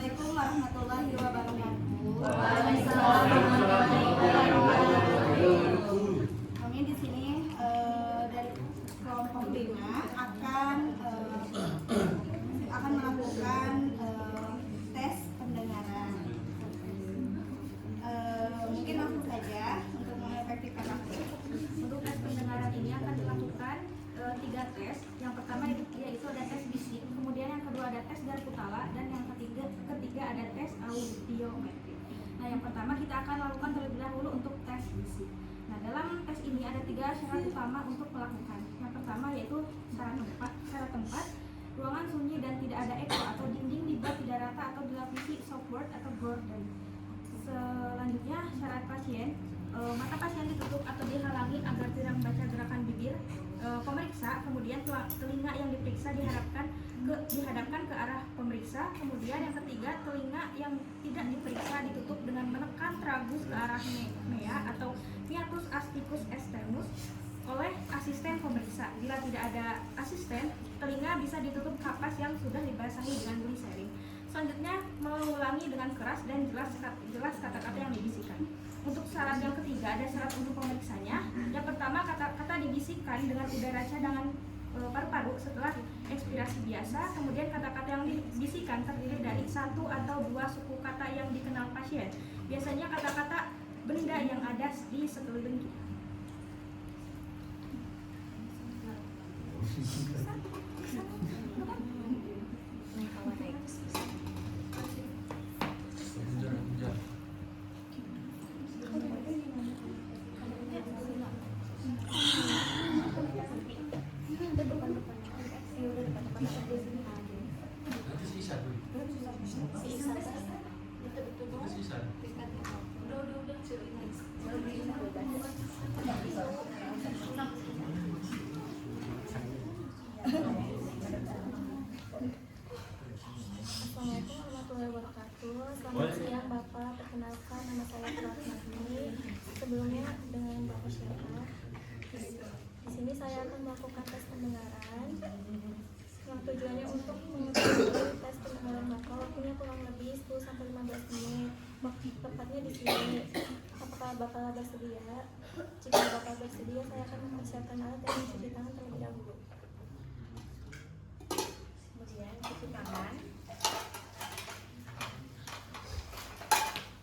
Assalamualaikum warahmatullahi wabarakatuh. Waalaikumsalam warahmatullahi wabarakatuh. Kami di sini dari kelompok 5 akan melakukan tes pendengaran. Mungkin langsung saja untuk mengefektifkan waktu. Untuk tes pendengaran ini akan dilakukan 3 tes. Yang pertama yaitu ada tes bisik, kemudian yang kedua ada tes Darkutala, dan yang ketiga ada tes audiometri. Nah, yang pertama kita akan lakukan terlebih dahulu untuk tes bisik. Nah, dalam tes ini ada 3 syarat utama untuk melakukan. Yang pertama yaitu syarat tempat, ruangan sunyi dan tidak ada eko atau dinding dibuat tidak rata atau dilapisi softboard atau gorden. Selanjutnya syarat pasien, mata pasien ditutup atau dihalangi agar tidak membaca gerakan bibir pemeriksa. Kemudian telinga yang diperiksa dihadapkan ke arah pemeriksa. Kemudian yang ketiga, telinga yang tidak diperiksa ditutup dengan menekan tragus ke arah mea atau hiatus astikus externus oleh asisten pemeriksa. Bila tidak ada asisten, telinga bisa ditutup kapas yang sudah dibasahi dengan gliserin. Selanjutnya mengulangi dengan keras dan jelas kata-kata yang dibisikkan. Untuk syarat yang ketiga ada syarat untuk pemeriksanya. Yang pertama, kata-kata dibisikkan dengan udara cadangan paru-paru setelah ekspirasi biasa. Kemudian kata-kata yang dibisikkan terdiri dari 1 atau 2 suku kata yang dikenal pasien. Biasanya kata-kata benda yang ada di sekeliling kita. Assalamualaikum warahmatullahi wabarakatuh. Selamat siang Bapak, perkenalkan nama saya Ratnani. Sebelumnya dengan Bapak siapa? Di sini saya akan melakukan tes pendengaran. Yang tujuannya untuk mengetahui tes pendengaran Bapak, waktunya kurang lebih 10-15 menit. Tepatnya di sini. Apakah Bapak bersedia? Jika Bapak bersedia, saya akan mempersiapkan alat dan mencuci tangan terlebih dahulu. Kemudian cuci tangan.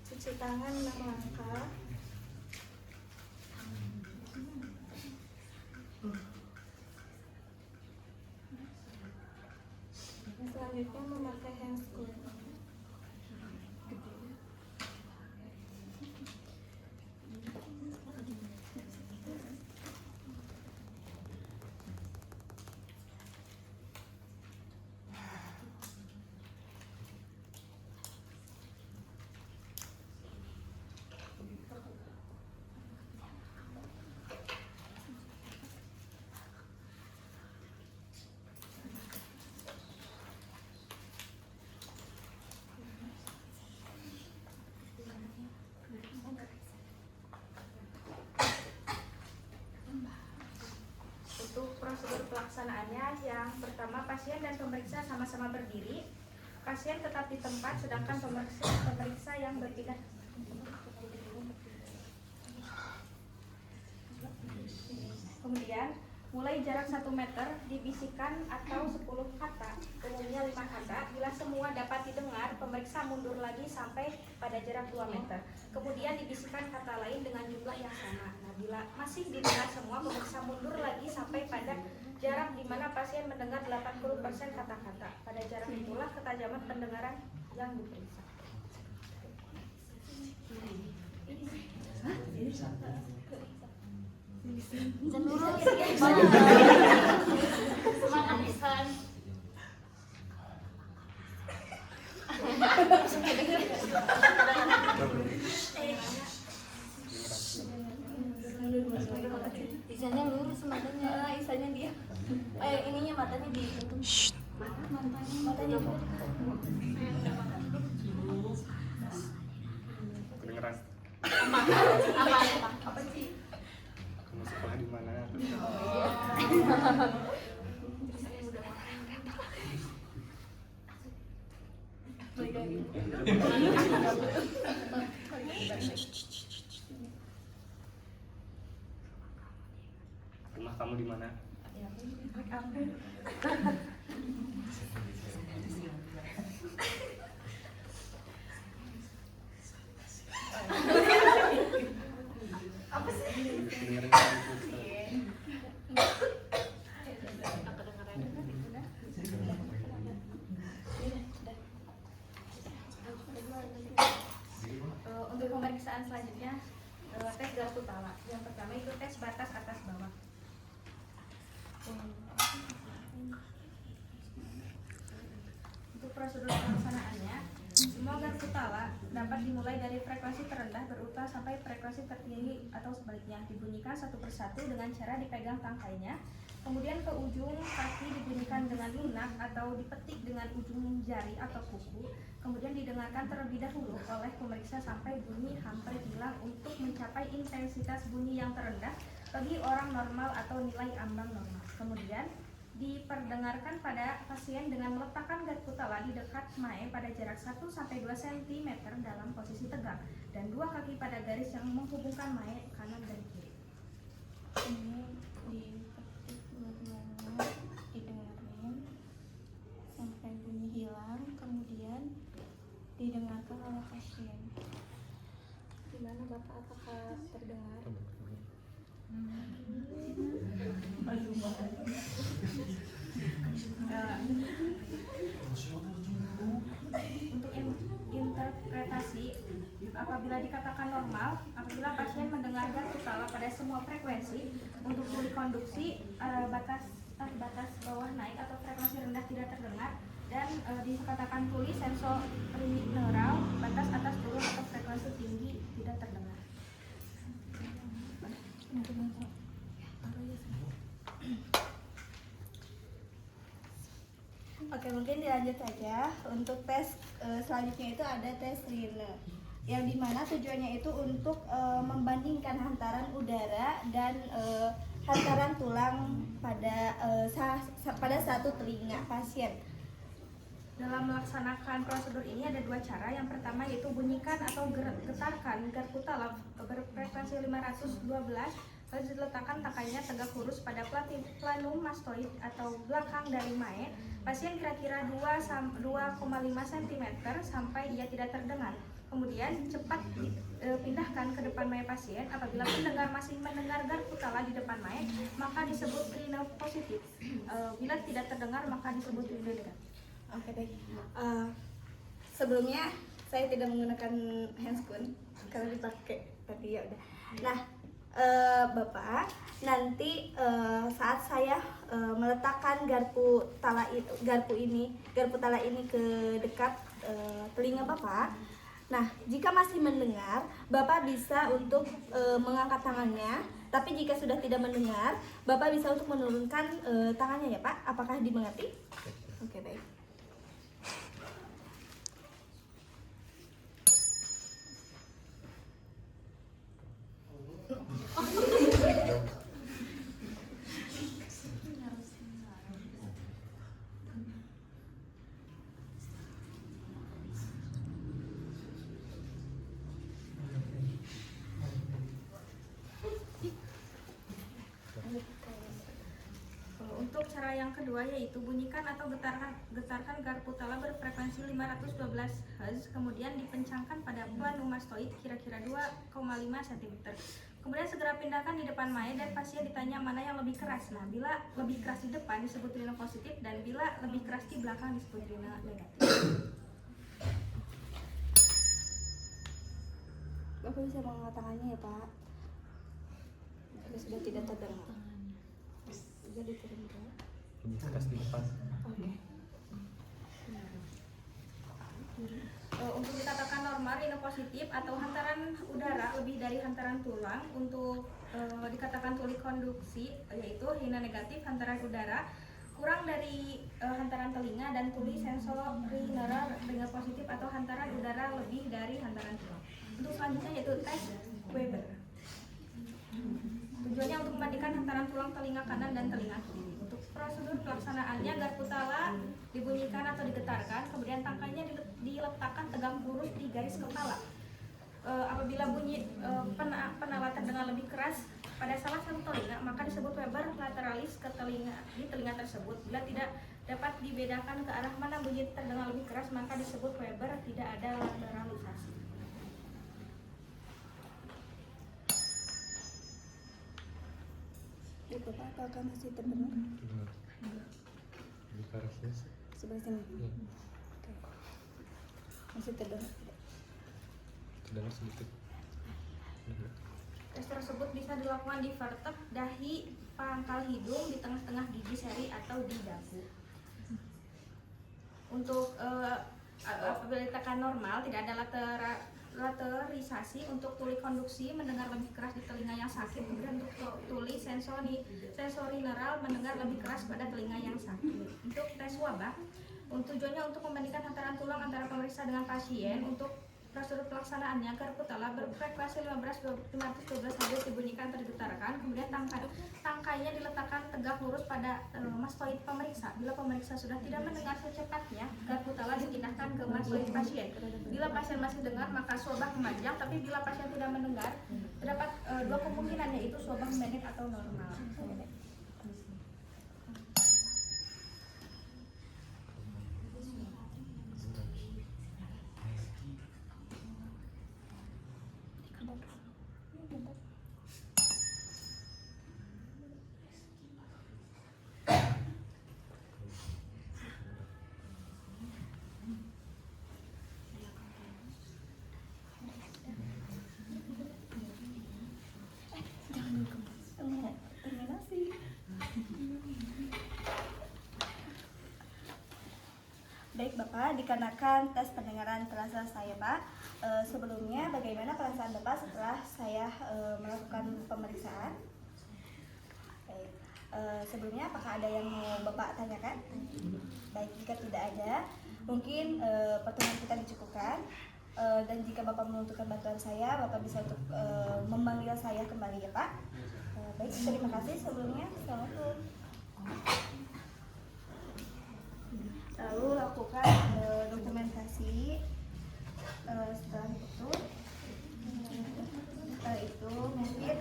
Cuci tangan 6 langkah. Selanjutnya memakai handscoon. Untuk prosedur pelaksanaannya, yang pertama pasien dan pemeriksa sama-sama berdiri. Pasien tetap di tempat, sedangkan pemeriksa yang berpindah. Kemudian mulai jarak 1 meter dibisikkan atau 10 kata, umumnya 5 kata. Bila semua dapat didengar, pemeriksa mundur lagi sampai pada jarak 2 meter. Kemudian dibisikkan kata lain dengan jumlah yang sama. Nah, bila masih didengar semua, pemeriksa mundur lagi sampai pada jarak di mana pasien mendengar 80% kata-kata. Pada jarak itulah ketajaman pendengaran yang diperiksa. Semangat Isan. Isannya lurus matanya, Isannya dia. Ininya matanya ditutup. Matanya. Kedengeran. Apa sih? Kamu sekolah di mana? Mulai dari Rumah kamu di mana? Apa sih? Dengerin. Untuk pemeriksaan selanjutnya tes garpu tala. Yang pertama itu tes batas atas bawah. Untuk prosedur pelaksanaannya, semua garpu tala dapat dimulai dari frekuensi terendah berulang sampai frekuensi tertinggi atau sebaliknya, dibunyikan satu persatu dengan cara dipegang tangkainya. Kemudian ke ujung kaki dibunyikan dengan lunak atau dipetik dengan ujung jari atau kuku. Kemudian didengarkan terlebih dahulu oleh pemeriksa sampai bunyi hampir hilang untuk mencapai intensitas bunyi yang terendah bagi orang normal atau nilai ambang normal. Kemudian diperdengarkan pada pasien dengan meletakkan garpu tala di dekat mae pada jarak 1-2 cm dalam posisi tegak dan 2 kaki pada garis yang menghubungkan mae kanan dan kiri. Ini dipetik dua-duanya, didengarin sampai bunyi hilang, kemudian didengarkan oleh pasien. Gimana Bapak, apakah terdengar? Untuk interpretasi, apabila dikatakan normal, apabila pasien mendengar garpu tala pada semua frekuensi, untuk tuli konduksi batas bawah naik atau frekuensi rendah tidak terdengar, dan dikatakan tuli sensori neural batas atas turun atau frekuensi tinggi tidak terdengar. Oke, mungkin dilanjut saja. Untuk tes selanjutnya itu ada tes Rine, yang dimana tujuannya itu untuk membandingkan hantaran udara dan hantaran tulang pada satu telinga pasien. Dalam melaksanakan prosedur ini ada 2 cara. Yang pertama yaitu bunyikan atau getarkan garpu tala berfrekuensi 512 lalu diletakkan tangkainya tegak lurus pada planum mastoid atau belakang dari mae pasien kira-kira 2,5 cm sampai ia tidak terdengar. Kemudian cepat pindahkan ke depan mae pasien. Apabila pendengar masih mendengar garpu tala di depan mae, maka disebut rine positif. Bila tidak terdengar maka disebut rine negatif. Oke baik. Sebelumnya saya tidak menggunakan handscoon karena dipakai tadi, ya udah. Nah, Bapak, nanti saat saya meletakkan garpu tala ini ke dekat telinga Bapak. Nah, jika masih mendengar, Bapak bisa untuk mengangkat tangannya. Tapi jika sudah tidak mendengar, Bapak bisa untuk menurunkan tangannya ya Pak. Apakah dimengerti? Oke baik. Untuk cara yang kedua yaitu bunyikan atau getarkan garpu tala berfrekuensi 512 Hz, kemudian dipencangkan pada planum mastoid kira-kira 2,5 cm. Kemudian segera pindahkan di depan mae dan pasien ditanya mana yang lebih keras. Nah, bila lebih keras di depan disebut rine positif dan bila lebih keras di belakang disebut rine negatif. Bapak bisa mengangkat tangannya ya Pak. Jika sudah tidak terdengar. Bisa diturunkan. Lebih keras di depan. Oke. Untuk dikatakan normal rine positif atau hantaran udara lebih dari hantaran tulang. Untuk dikatakan tuli konduksi yaitu rine negatif hantaran udara kurang dari hantaran telinga, dan tuli sensori neural rine positif atau hantaran udara lebih dari hantaran tulang. Untuk selanjutnya yaitu tes Weber. Tujuannya untuk membandingkan hantaran tulang telinga kanan dan telinga kiri. Untuk prosedur pelaksanaannya, garpu tala dibunyikan atau digetarkan, kemudian tangkainya diletakkan tegak lurus di garis kepala. Apabila bunyi penala terdengar lebih keras pada salah satu telinga, maka disebut Weber lateralis di telinga tersebut. Bila tidak dapat dibedakan ke arah mana bunyi terdengar lebih keras, maka disebut Weber tidak ada lateralisasi. Bapak, apakah masih terdengar? Di kerasnya Sebelah sini. Oke. Masih terdengar? terdengar sedikit. Tes tersebut bisa dilakukan di vertep, dahi, pangkal hidung, di tengah-tengah gigi seri atau di dagu. Untuk apabila ditekan normal, tidak ada laterisasi. Untuk tuli konduksi mendengar lebih keras di telinga yang sakit, kemudian untuk tuli sensorineural mendengar lebih keras pada telinga yang sakit. Untuk tes wabah, tujuannya untuk membandingkan hantaran tulang antara pemeriksa dengan pasien. Untuk prosedur pelaksanaannya, garpu tala berfrekuensi 1512 Hz dibunyikan atau digetarkan, kemudian tangkainya diletakkan tegak lurus pada mastoid pemeriksa. Bila pemeriksa sudah tidak mendengar secepatnya, garpu tala dipindahkan ke mastoid pasien. Bila pasien masih dengar, maka swabah memanjang, tapi bila pasien tidak mendengar, terdapat dua kemungkinan, yaitu swabah pendek atau normal. Baik Bapak, dikarenakan tes pendengaran telah selesai Pak. Sebelumnya bagaimana perasaan Bapak setelah saya melakukan pemeriksaan? Baik. Sebelumnya apakah ada yang mau Bapak tanyakan? Baik, jika tidak ada, mungkin pertemuan kita dicukupkan. Dan jika Bapak membutuhkan bantuan saya, Bapak bisa untuk memanggil saya kembali ya Pak. Baik, terima kasih sebelumnya. Assalamualaikum. Lalu lakukan dokumentasi. Setelah itu mungkin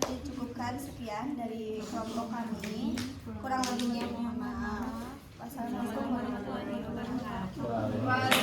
dicukupkan sekian dari kelompok kami. Kurang lebihnya mohon maaf. Wassalamualaikum warahmatullahi wabarakatuh.